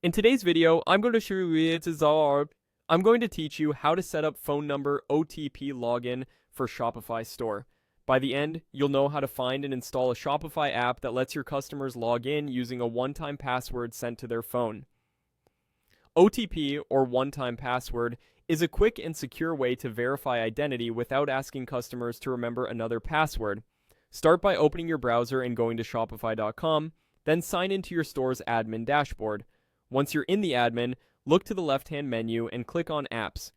In today's video, I'm going to show you I'm going to teach you how to set up phone number OTP login for Shopify store. By the end, you'll know how to find and install a Shopify app that lets your customers log in using a one-time password sent to their phone. OTP, or one-time password, is a quick and secure way to verify identity without asking customers to remember another password. Start by opening your browser and going to shopify.com, then sign into your store's admin dashboard. Once you're in the admin, look to the left-hand menu and click on Apps.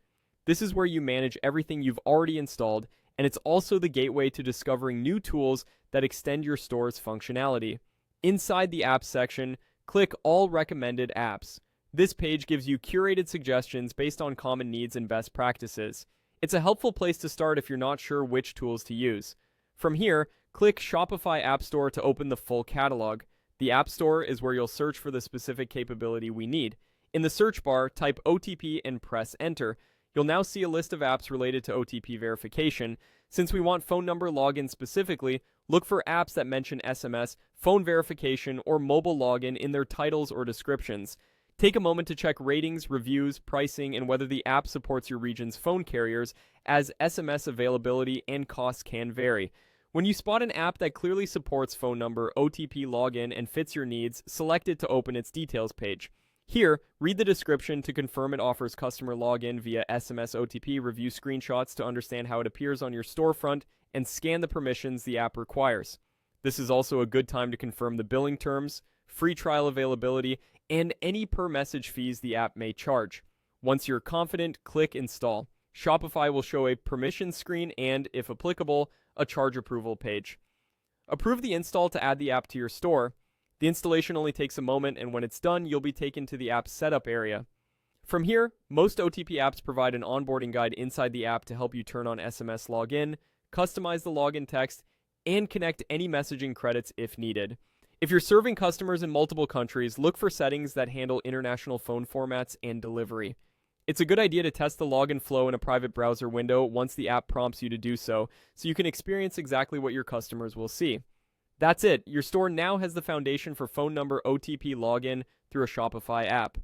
This is where you manage everything you've already installed, and it's also the gateway to discovering new tools that extend your store's functionality. Inside the Apps section, click All Recommended Apps. This page gives you curated suggestions based on common needs and best practices. It's a helpful place to start if you're not sure which tools to use. From here, click Shopify App Store to open the full catalog. The App Store is where you'll search for the specific capability we need. In the search bar, type OTP and press Enter. You'll now see a list of apps related to OTP verification. Since we want phone number login specifically, look for apps that mention SMS, phone verification, or mobile login in their titles or descriptions. Take a moment to check ratings, reviews, pricing, and whether the app supports your region's phone carriers, as SMS availability and costs can vary. When you spot an app that clearly supports phone number, OTP login, and fits your needs, select it to open its details page. Here, read the description to confirm it offers customer login via SMS OTP, review screenshots to understand how it appears on your storefront, and scan the permissions the app requires. This is also a good time to confirm the billing terms, free trial availability, and any per message fees the app may charge. Once you're confident, click Install. Shopify will show a permission screen and, if applicable, a charge approval page. Approve the install to add the app to your store. The installation only takes a moment, and when it's done, you'll be taken to the app's setup area. From here, most OTP apps provide an onboarding guide inside the app to help you turn on SMS login, customize the login text, and connect any messaging credits if needed. If you're serving customers in multiple countries, look for settings that handle international phone formats and delivery. It's a good idea to test the login flow in a private browser window once the app prompts you to do so you can experience exactly what your customers will see. That's it. Your store now has the foundation for phone number OTP login through a Shopify app.